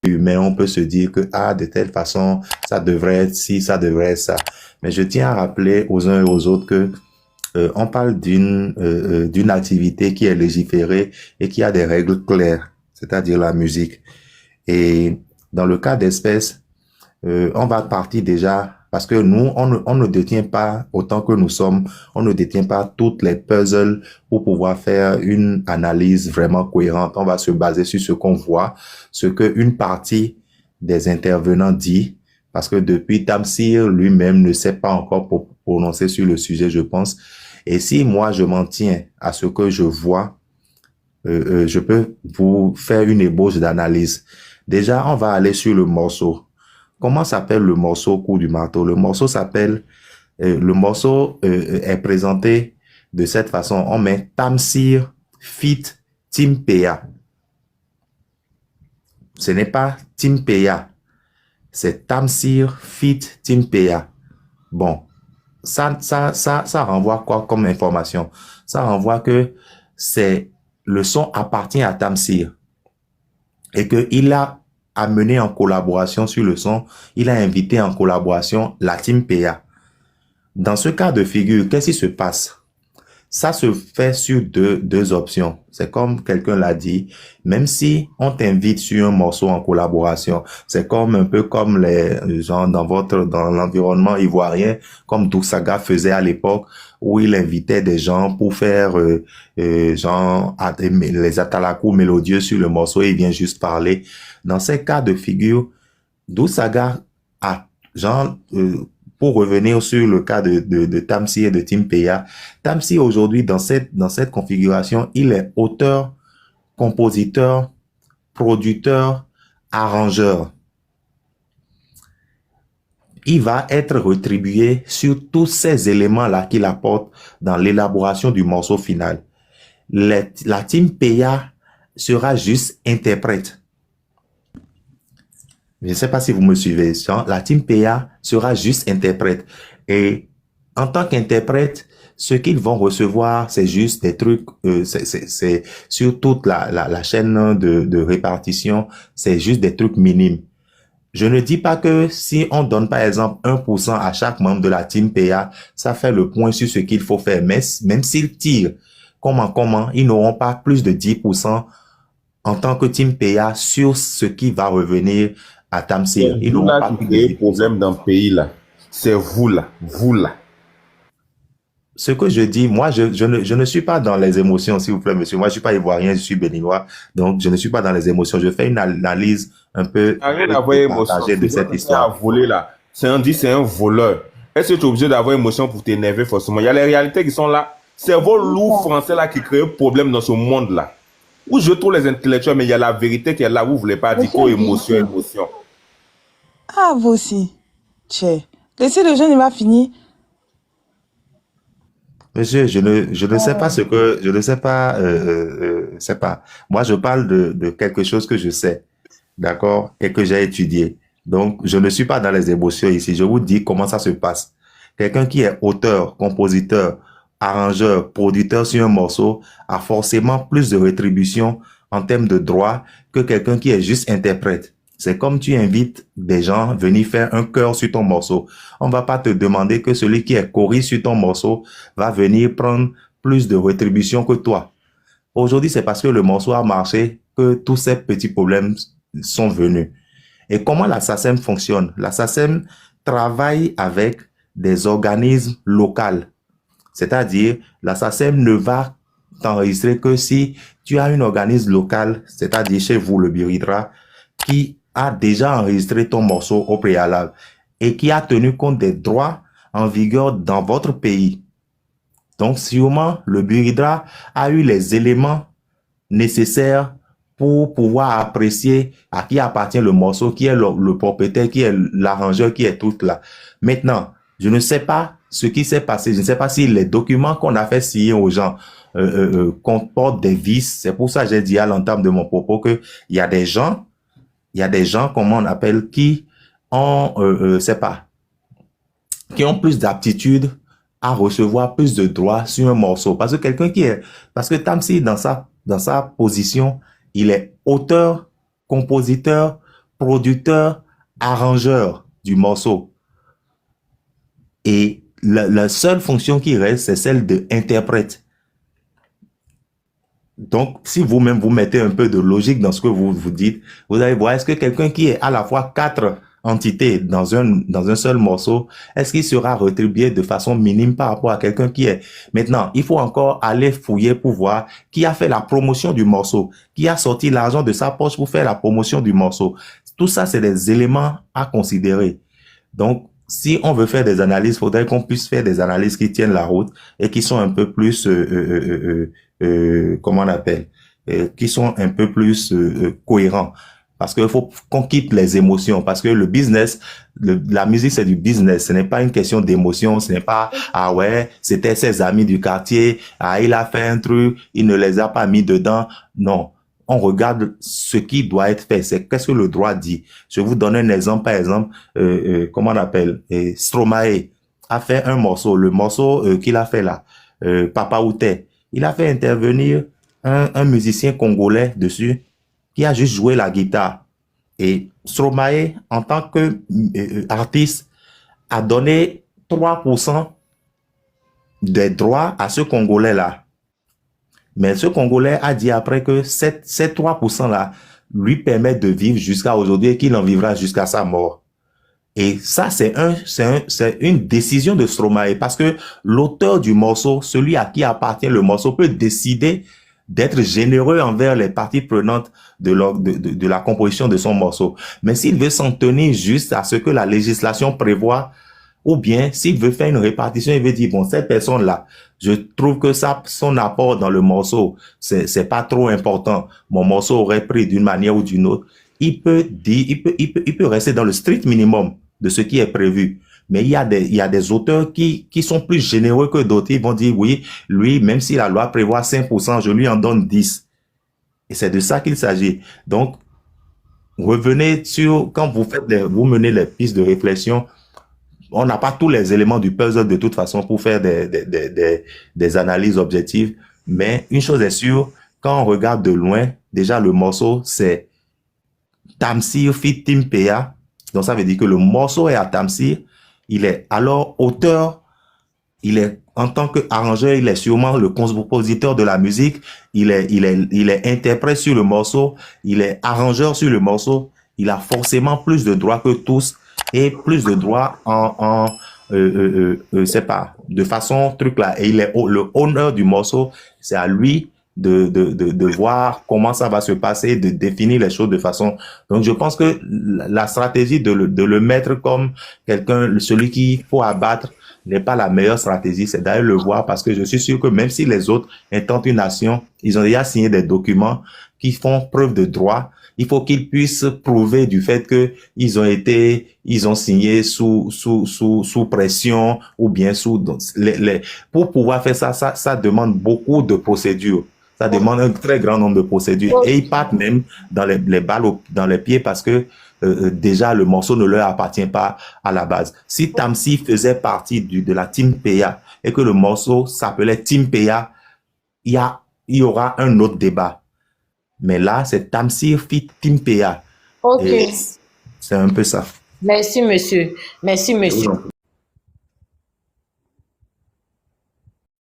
humain, on peut se dire que, ah, de telle façon, ça devrait être ci, ça devrait être ça. Mais je tiens à rappeler aux uns et aux autres que on parle d'une activité qui est légiférée et qui a des règles claires, c'est-à-dire la musique. Et dans le cas d'espèces, on va partir déjà parce que nous, on ne détient pas autant que nous sommes, on ne détient pas toutes les puzzles pour pouvoir faire une analyse vraiment cohérente. On va se baser sur ce qu'on voit, ce que une partie des intervenants dit, parce que depuis Tamsir lui-même ne s'est pas encore prononcé sur le sujet, je pense. Et si moi je m'en tiens à ce que je vois, je peux vous faire une ébauche d'analyse. Déjà, on va aller sur le morceau. Comment s'appelle le morceau Coup du marteau? Le morceau s'appelle, est présenté de cette façon. On met Tamsir feat Timpea. Ce n'est pas Timpea, c'est Tamsir feat Timpea. Bon, ça renvoie quoi comme information? Ça renvoie que le son appartient à Tamsir et qu'il a amené en collaboration sur le son, il a invité en collaboration la team PA. Dans ce cas de figure, qu'est-ce qui se passe? Ça se fait sur deux options. C'est comme quelqu'un l'a dit, même si on t'invite sur un morceau en collaboration, c'est comme un peu comme les gens dans l'environnement ivoirien, comme Douksaga faisait à l'époque, où il invitait des gens pour faire les atalakou mélodieux sur le morceau et il vient juste parler. Dans ces cas de figure, Douksaga a pour revenir sur le cas de Tamsi et de Timpea, Tamsi aujourd'hui dans cette configuration, il est auteur, compositeur, producteur, arrangeur. Il va être rétribué sur tous ces éléments-là qu'il apporte dans l'élaboration du morceau final. La Timpea sera juste interprète. Je ne sais pas si vous me suivez. La team PA sera juste interprète. Et en tant qu'interprète, ce qu'ils vont recevoir, c'est juste des trucs, c'est sur toute la chaîne de répartition, c'est juste des trucs minimes. Je ne dis pas que si on donne par exemple 1% à chaque membre de la team PA, ça fait le point sur ce qu'il faut faire. Mais même s'ils tirent, comment, ils n'auront pas plus de 10% en tant que team PA sur ce qui va revenir à Tamsir. Ils n'ont pas de problème dans le pays là. C'est vous là. Ce que je dis, moi, je ne suis pas dans les émotions, s'il vous plaît, monsieur. Moi, je suis pas ivoirien, je suis béninois. Donc, je ne suis pas dans les émotions. Je fais une analyse un peu partagée de cette histoire. Voler là. C'est un voleur. Est-ce que tu es obligé d'avoir émotion pour t'énerver forcément? Il y a les réalités qui sont là. C'est vos lourds français là qui créent problème dans ce monde là. Où je trouve les intellectuels, mais il y a la vérité qui est là. Vous ne voulez pas dire quoi, émotion. Ah, vous aussi. Tchè. Laissez le jeune, il va finir. Monsieur, je ne sais pas je ne sais pas, c'est pas. Moi, je parle de quelque chose que je sais, d'accord, et que j'ai étudié. Donc, je ne suis pas dans les émotions ici. Je vous dis comment ça se passe. Quelqu'un qui est auteur, compositeur, arrangeur, producteur sur un morceau a forcément plus de rétribution en termes de droit que quelqu'un qui est juste interprète. C'est comme tu invites des gens à venir faire un chœur sur ton morceau. On va pas te demander que celui qui est choriste sur ton morceau va venir prendre plus de rétribution que toi. Aujourd'hui, c'est parce que le morceau a marché que tous ces petits problèmes sont venus. Et comment la SACEM fonctionne? La SACEM travaille avec des organismes locaux. C'est-à-dire, la SACEM ne va t'enregistrer que si tu as un organisme local, c'est-à-dire chez vous, le Biridra, qui a déjà enregistré ton morceau au préalable et qui a tenu compte des droits en vigueur dans votre pays. Donc, sûrement, le Biridra a eu les éléments nécessaires pour pouvoir apprécier à qui appartient le morceau, qui est le propriétaire, qui est l'arrangeur, qui est tout là. Maintenant, je ne sais pas ce qui s'est passé. Je ne sais pas si les documents qu'on a fait signer aux gens comportent des vices. C'est pour ça que j'ai dit à l'entame de mon propos que il y a des gens, comment on appelle, qui ont, qui ont plus d'aptitude à recevoir plus de droits sur un morceau. Parce que Tamsi, dans sa position, il est auteur, compositeur, producteur, arrangeur du morceau. Et la seule fonction qui reste, c'est celle d'interprète. Donc, si vous-même vous mettez un peu de logique dans ce que vous vous dites, vous allez voir, est-ce que quelqu'un qui est à la fois 4 entités dans un seul morceau, est-ce qu'il sera rétribué de façon minime par rapport à quelqu'un qui est... Maintenant, il faut encore aller fouiller pour voir qui a fait la promotion du morceau, qui a sorti l'argent de sa poche pour faire la promotion du morceau. Tout ça, c'est des éléments à considérer. Donc, si on veut faire des analyses, il faudrait qu'on puisse faire des analyses qui tiennent la route et qui sont un peu plus, comment on appelle, qui sont un peu plus cohérents. Parce qu'il faut qu'on quitte les émotions. Parce que le business, la musique, c'est du business. Ce n'est pas une question d'émotion. Ce n'est pas, ah ouais, c'était ses amis du quartier. Ah, il a fait un truc. Il ne les a pas mis dedans. Non. On regarde ce qui doit être fait. C'est qu'est-ce que le droit dit. Je vais vous donner un exemple. Par exemple, comment on appelle, Stromae a fait un morceau. Le morceau qu'il a fait là, Papa Outé. Il a fait intervenir un musicien congolais dessus qui a juste joué la guitare. Et Stromae, en tant que artiste, a donné 3% des droits à ce Congolais-là. Mais ce Congolais a dit après que ces 3%-là lui permettent de vivre jusqu'à aujourd'hui et qu'il en vivra jusqu'à sa mort. Et ça, c'est une décision de Stromae parce que l'auteur du morceau, celui à qui appartient le morceau, peut décider d'être généreux envers les parties prenantes de la composition de son morceau. Mais s'il veut s'en tenir juste à ce que la législation prévoit, ou bien s'il veut faire une répartition, il veut dire, bon, cette personne-là, je trouve que son apport dans le morceau, c'est pas trop important. Mon morceau aurait pris d'une manière ou d'une autre. Il peut rester dans le strict minimum de ce qui est prévu. Mais il y a des auteurs qui sont plus généreux que d'autres. Ils vont dire, oui, lui, même si la loi prévoit 5%, je lui en donne 10. Et c'est de ça qu'il s'agit. Donc, revenez sur, quand vous menez les pistes de réflexion, on n'a pas tous les éléments du puzzle de toute façon pour faire des analyses objectives. Mais une chose est sûre, quand on regarde de loin, déjà le morceau, c'est Tamsir fit Timpea. Donc, ça veut dire que le morceau est à Tamsir. Il est alors auteur, il est en tant qu'arrangeur, il est sûrement le compositeur de la musique, il est interprète sur le morceau, il est arrangeur sur le morceau, il a forcément plus de droits que tous et plus de droits c'est pas, de façon truc là. Et il est le honneur du morceau, c'est à lui de voir comment ça va se passer, de définir les choses de façon. Donc, je pense que la stratégie de le mettre comme quelqu'un, celui qu'il faut abattre, n'est pas la meilleure stratégie. C'est d'aller le voir parce que je suis sûr que même si les autres intentent une action, ils ont déjà signé des documents qui font preuve de droit. Il faut qu'ils puissent prouver du fait que ils ont signé sous pression ou bien pour pouvoir faire ça demande beaucoup de procédures. Ça demande un très grand nombre de procédures. Et ils partent même dans les balles dans les pieds parce que déjà le morceau ne leur appartient pas à la base. Si Tamsir faisait partie de la Team Peya et que le morceau s'appelait Team Peya, il y aura un autre débat. Mais là, c'est Tamsir fit Team Peya. Ok. C'est un peu ça. Merci, monsieur. Merci, monsieur.